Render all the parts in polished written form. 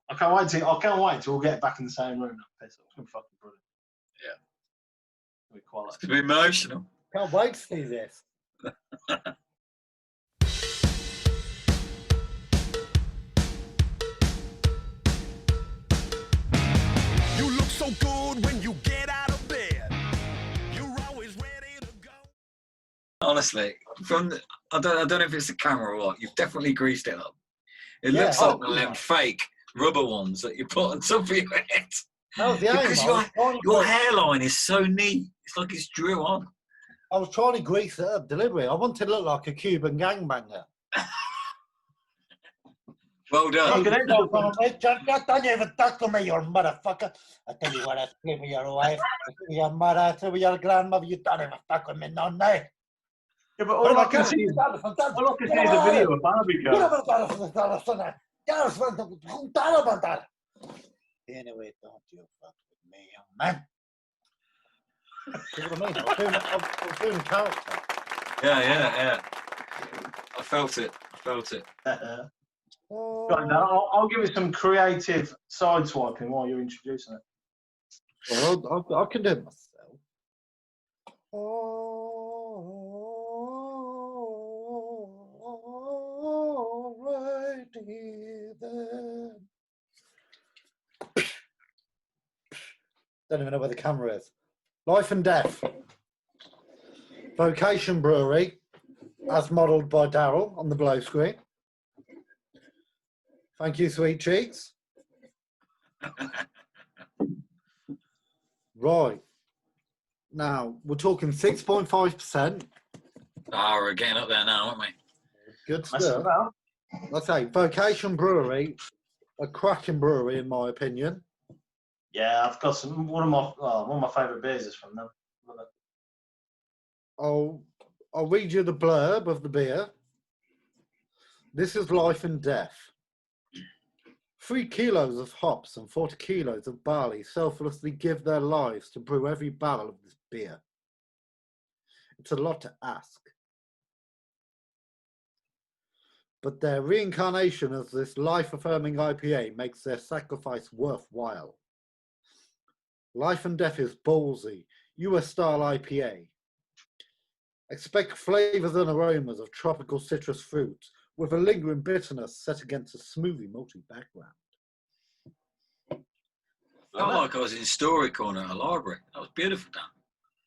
I can't wait till we'll get back in the same room. It's gonna be fucking brilliant. Yeah. Quality. It's gonna be emotional. Can't wait to see this. You look so good when you get out of bed. You're always ready to go. Honestly, I don't know if it's the camera or what. You've definitely greased it up. It Yeah, looks like one of them fake rubber ones that you put on top of your head. That was the aim. Because your hairline is so neat. It's like it's drew on. I was trying to grease it up deliberately. I wanted to look like a Cuban gangbanger. Well done. Don't even talk to me, you motherfucker. I tell you what, I sleep with your wife, I sleep with your mother, I sleep with your grandmother. You don't even talk with me, no night. Yeah, but all I can see is the video of Barbie girl. Anyway, don't you fuck with me, young man. See what I mean? I was doing character. Yeah. I felt it. I'll give it some creative side swiping while you're introducing it. Well, I can do it myself. Alrighty then. Don't even know where the camera is. Life and Death. Vocation Brewery, as modelled by Daryl on the below screen. Thank you, sweet cheeks. Right. Now, we're talking 6.5%. Oh, we're getting up there now, aren't we? Good stuff. Let's say Vocation Brewery, a cracking brewery in my opinion. Yeah, I've got one of my favourite beers is from them. Love it. I'll read you the blurb of the beer. This is Life and Death. 3 kilos of hops and 40 kilos of barley selflessly give their lives to brew every barrel of this beer. It's a lot to ask. But their reincarnation as this life-affirming IPA makes their sacrifice worthwhile. Life and Death is ballsy, US-style IPA. Expect flavours and aromas of tropical citrus fruits with a lingering bitterness set against a smoothie malty background. I felt like I was in Story Corner at a library. That was beautiful, Dan.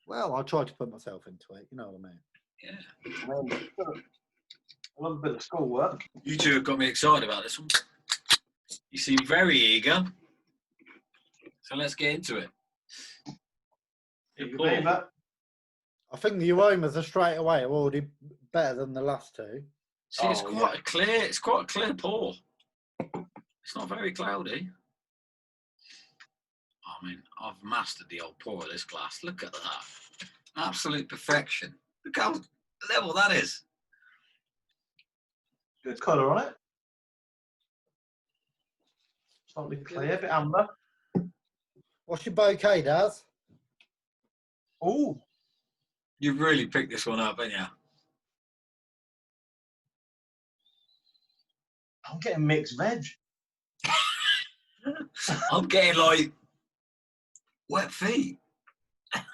Well, I tried to put myself into it, you know what I mean? Yeah. I love a bit of schoolwork. You two have got me excited about this one. You seem very eager. So let's get into it. I think the aromas are straight away already better than the last two. See, it's quite a clear pour. It's not very cloudy. I mean, I've mastered the old pour of this glass. Look at that. Absolute perfection. Look how level that is. Good colour on it. Slightly clear, a bit amber. What's your bouquet, Daz? Ooh. You've really picked this one up, haven't you? I'm getting mixed veg. I'm getting like wet feet.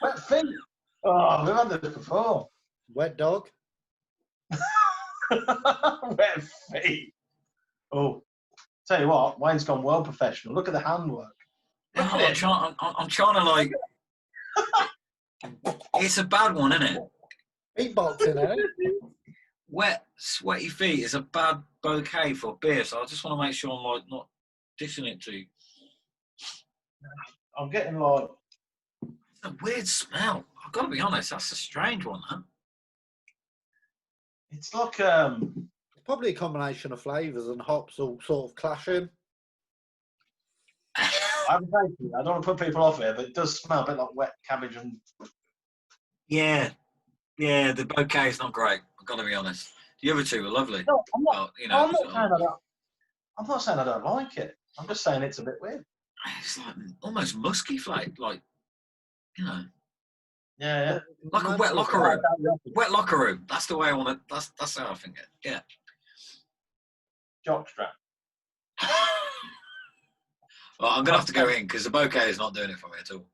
Wet feet? Oh, we've had this before. Wet dog? Wet feet. Oh, tell you what, Wayne's gone well professional. Look at the handwork. I'm trying to like. It's a bad one, isn't it? Beatboxing, eh? Wet, sweaty feet is a bad bouquet for beer, so I just want to make sure I'm like not dishing it to you. I'm getting like. It's a weird smell. I've got to be honest, that's a strange one, huh? It's like It's probably a combination of flavours and hops all sort of clashing. I don't want to put people off here, but it does smell a bit like wet cabbage and. Yeah, the bouquet is not great. I've got to be honest. The other two were lovely. No, I'm not. Well, I'm not saying I don't like it. I'm just saying it's a bit weird. It's like almost musky flake, like Yeah. like a wet locker room. Wet locker room. That's the way I want it. That's how I think it. Yeah. Jockstrap. Well, I'm gonna have to go in because the bouquet is not doing it for me at all.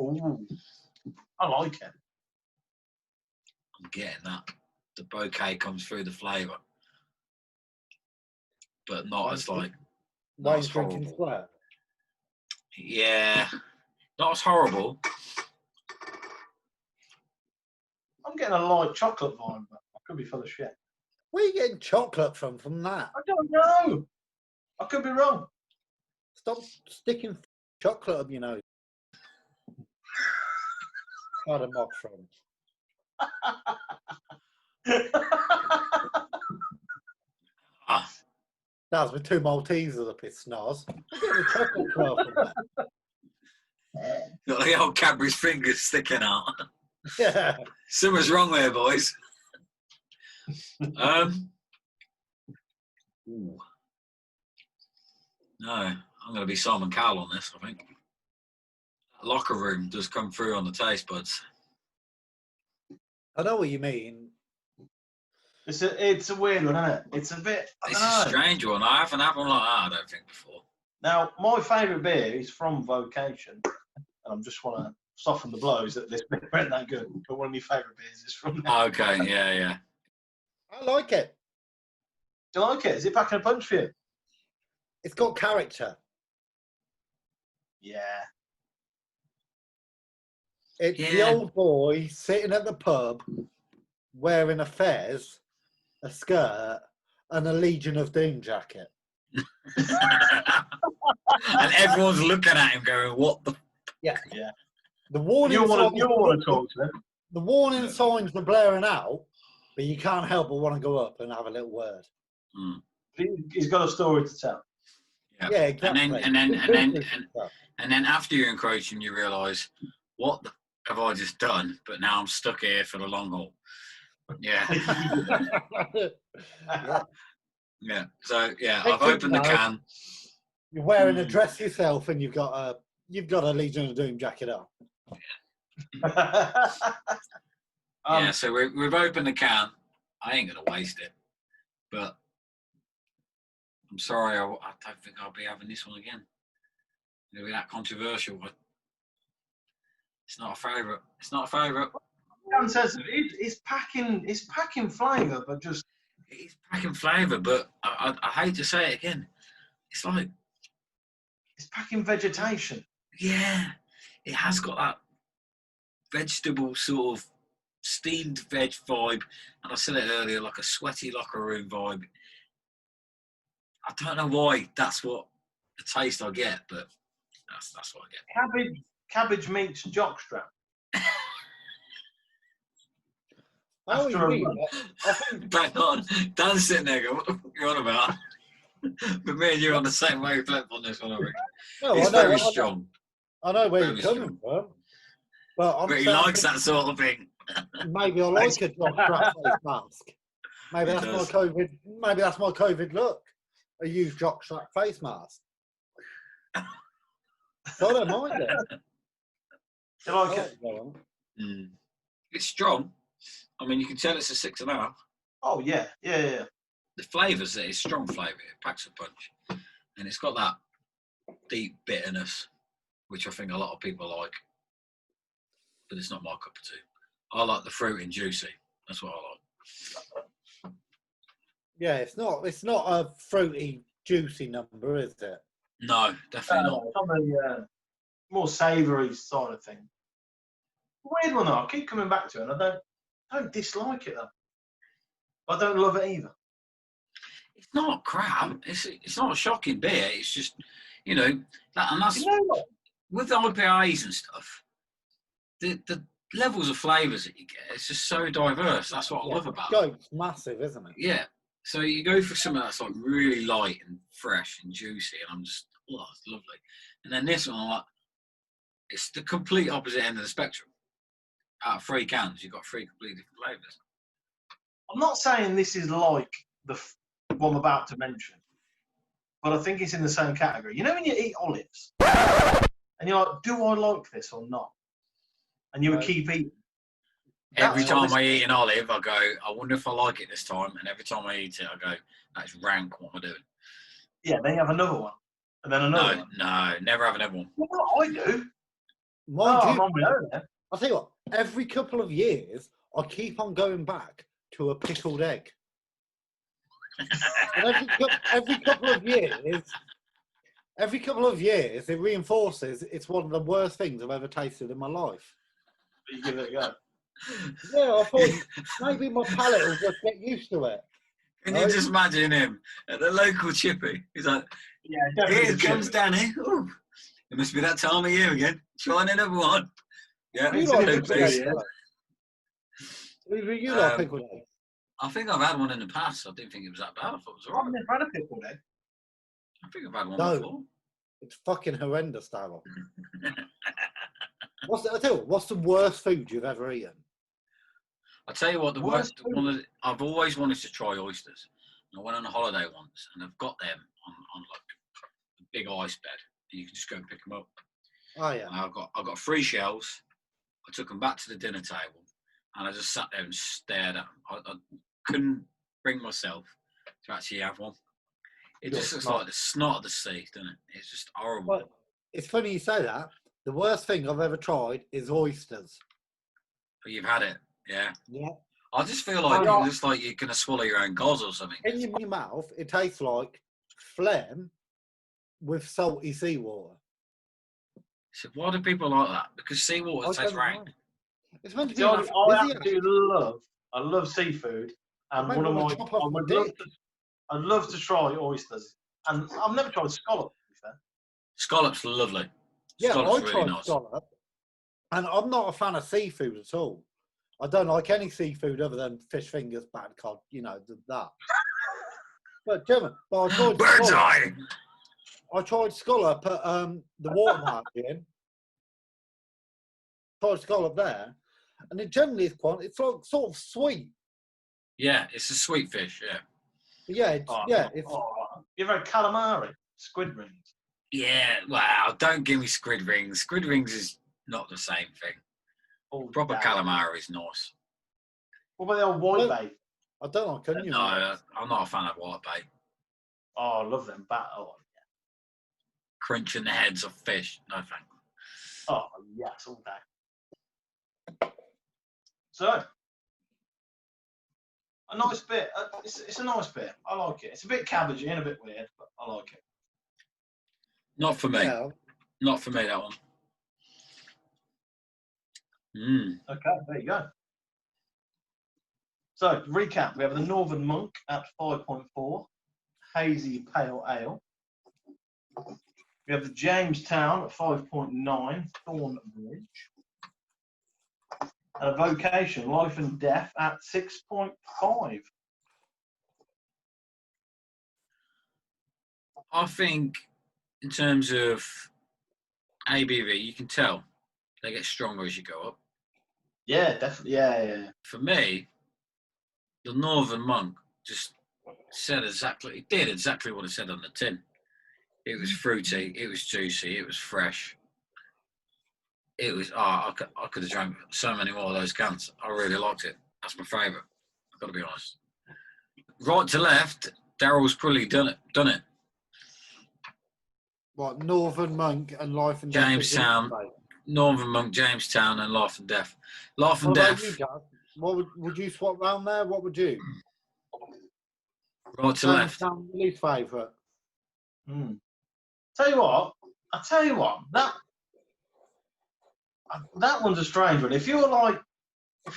Ooh, I like it. I'm getting that. The bouquet comes through the flavour, but not as like. Not Wayne's as drinking horrible. sweat. Yeah, not as horrible. I'm getting a light chocolate vibe, but I could be full of shit. Where are you getting chocolate from that? I don't know. I could be wrong. Stop sticking chocolate up your nose. Had a mock from. Ah, That was with 2 Maltesers up his snars. I'm getting a chocolate curl from that. got the old Cadbury's fingers sticking out. Yeah. Something's wrong there, boys. Ooh. No, I'm going to be Simon Cowell on this, I think. Locker room does come through on the taste buds. I know what you mean. It's a weird one, isn't it? It's a bit. I It's don't a know. strange one. I haven't had one like that, I don't think, before. Now, my favourite beer is from Vocation, and I just want to soften the blows that this beer ain't that good. But one of my favourite beers is from there. Okay, yeah. I like it. Do you like it? Is it packing a punch for you? It's got character. Yeah. It's the Yeah. old boy sitting at the pub wearing a fez, a skirt, and a Legion of Doom jacket. And everyone's looking at him going, what the... The warning You want signs, to talk to him? the warning signs are blaring out, but you can't help but want to go up and have a little word. Mm. He's got a story to tell. Yeah, exactly. And then after you're encroaching, you realise, what the have I just done? But now I'm stuck here for the long haul. Yeah. Yeah. So yeah, I've opened the can. You're wearing a dress yourself, and you've got a Legion of Doom jacket on. Yeah. So we've opened the can. I ain't gonna waste it, but I'm sorry. I don't think I'll be having this one again. It'll be that controversial, but it's not a favourite. It's not a favourite. Dan says it's packing flavour, but just It's packing flavour, but I hate to say it again. It's like, it's packing vegetation. yeah, it has got that vegetable sort of steamed veg vibe, and I said it earlier, like a sweaty locker room vibe. I don't know why that's what the taste I get, but that's what I get. Cabbage meets jockstrap. Oh, After you a mean run. I think Bang on. Dan's sitting there going, what the fuck are you on about? But me and you are on the same wavelength on this one, I reckon. no, It's I know, very I know- strong. I know where Very you're coming from, but I'm But he saying likes that sort of thing. maybe I like a jockstrap face mask. Maybe He that's does. my COVID. Maybe that's my COVID look. I use jockstrap face mask. So I don't mind it. You like it? Mm. It's strong. I mean, you can tell it's a 6.5. Oh yeah. The flavours, it's strong flavour. It packs a punch. And it's got that deep bitterness, which I think a lot of people like. But it's not my cup of tea. I like the fruit and juicy. That's what I like. Yeah, it's not a fruity, juicy number, is it? No, definitely not. It's on the more savoury side of things. Weird one though. I keep coming back to it, and I don't dislike it though. I don't love it either. It's not crap. It's not a shocking beer. It's just, and that's You know what? with the IPAs and stuff. The levels of flavours that you get, it's just so diverse. That's what I love about it. Scope's massive, isn't it? Yeah. So you go for something that's like really light and fresh and juicy, and I'm just, oh, it's lovely. And then this one, I'm like, it's the complete opposite end of the spectrum. Out of 3 cans, you've got 3 completely different flavours. I'm not saying this is like the one I'm about to mention, but I think it's in the same category. You know when you eat olives, and you're like, do I like this or not? And you would keep eating. Every That's time honest. I eat an olive, I go, I wonder if I like it this time. And every time I eat it, I go, that's rank. What am I doing? Yeah, then you have another one, and then another one. No, never have another one. Well, I do. Mind I'm you, on my own then. I'll tell you what, every couple of years, I keep on going back to a pickled egg. And every couple of years, it reinforces it's one of the worst things I've ever tasted in my life. But you give it a go. Yeah, I thought maybe my palate will just get used to it. Can you just imagine him at the local chippy? He's like, Yeah, here definitely. it comes Danny. Ooh, it must be that time of year again. Trying another one. Yeah, You It's like in pickled the eggs? yeah. You like pickled eggs? I think I've had one in the past. I didn't think it was that bad. I thought it was I've alright. never had a pickled egg. I think I've had one No. before. It's fucking horrendous, Darryl. What's the worst food you've ever eaten? I'll tell you what, the Worst worst. I've always wanted to try oysters. And I went on a holiday once, and I've got them on like a big ice bed, and you can just go and pick them up. Oh yeah. And I got 3 shells. I took them back to the dinner table, and I just sat there and stared at them. I couldn't bring myself to actually have one. It just looks like the snot of the sea, doesn't it? It's just horrible. But it's funny you say that. The worst thing I've ever tried is oysters. But you've had it, yeah. Yeah. I just feel like Oh, it's just like you're gonna swallow your own gauze or something. In your mouth, it tastes like phlegm with salty seawater. So why do people like that? Because seawater I tastes don't rank. know. It's meant to be See, I an aphrodisiac. absolutely love seafood, and Mate, one of wanna my, chop off my dick. I'd love to try oysters, and I've never tried scallop. To be fair. Scallops are lovely. Yeah, Scallops I are really tried nice. scallop, and I'm not a fan of seafood at all. I don't like any seafood other than fish fingers, bad cod, that. But Gemma, I tried Bird's scallop. eye. I tried scallop at the water market. Tried scallop there, and it generally is it's like sort of sweet. Yeah, it's a sweet fish. Yeah. But yeah, it's You ever had calamari, squid rings? Yeah. Wow. Don't give me squid rings. Squid rings is not the same thing. Oh, Proper damn. calamari is nice. What about the old white Well, bait? I don't like onion. No, I'm not a fan of whitebait. Oh, I love them. Crunching the heads of fish. No thanks. Oh, yes, all day. So, a nice bit. It's a nice bit. I like it. It's a bit cabbagey and a bit weird, but I like it. Not for me. Yeah. Not for me, that one. Okay, there you go. So, to recap, we have the Northern Monk at 5.4, Hazy Pale Ale. We have the Jamestown at 5.9, Thornbridge. And a Vocation, Life and Death at 6.5. I think in terms of ABV, you can tell they get stronger as you go up. Yeah, definitely. Yeah. For me, the Northern Monk just did exactly what it said on the tin. It was fruity, it was juicy, it was fresh. It was, I could have drank so many more of those cans. I really liked it. That's my favourite. I've got to be honest. Right to left, Daryl's probably done it. What, Northern Monk and Life and Death? Jamestown, Northern Monk, Jamestown, and Life and Death. Life and What about Death. you, Dad? What would you swap round there? What would you? Right to left. Jamestown, least favourite. Tell you what, that one's a strange one. If you're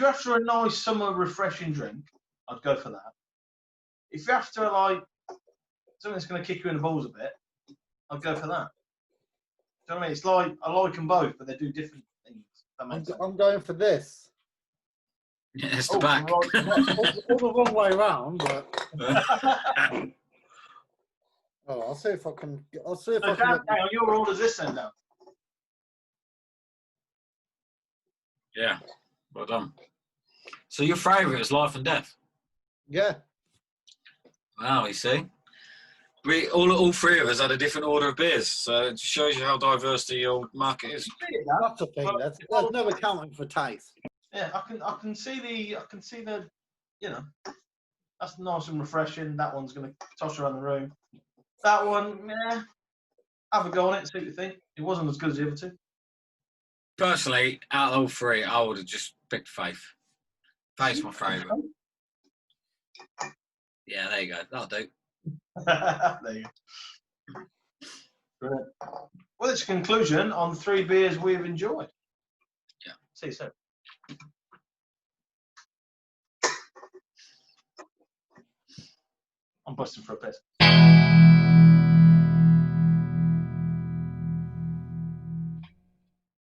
after a nice summer refreshing drink, I'd go for that. If you're after something that's going to kick you in the balls a bit, I'd go for that. Do you know what I mean? It's like I like them both, but they do different things. That makes sense. I'm going for this. Yeah, it's the back. Right, all the wrong way round, but I'll see if I can. So, Dan, hang on, your order's this end now. Yeah, well done. So your favourite is Life and Death? Yeah. Wow, you see? We all 3 of us had a different order of beers, so it shows you how diverse the old market is. That's the thing. There's no accounting for taste. Yeah, I can see the, you know, that's nice and refreshing. That one's gonna toss around the room. That one, yeah, have a go on it, see what you think. It wasn't as good as the other two. Personally, out of all three, I would have just picked Faith. Faith's my favourite. Yeah, there you go. That'll do. There you go. Brilliant. Well, it's a conclusion on 3 beers we've enjoyed. Yeah. See you soon. I'm busting for a piss.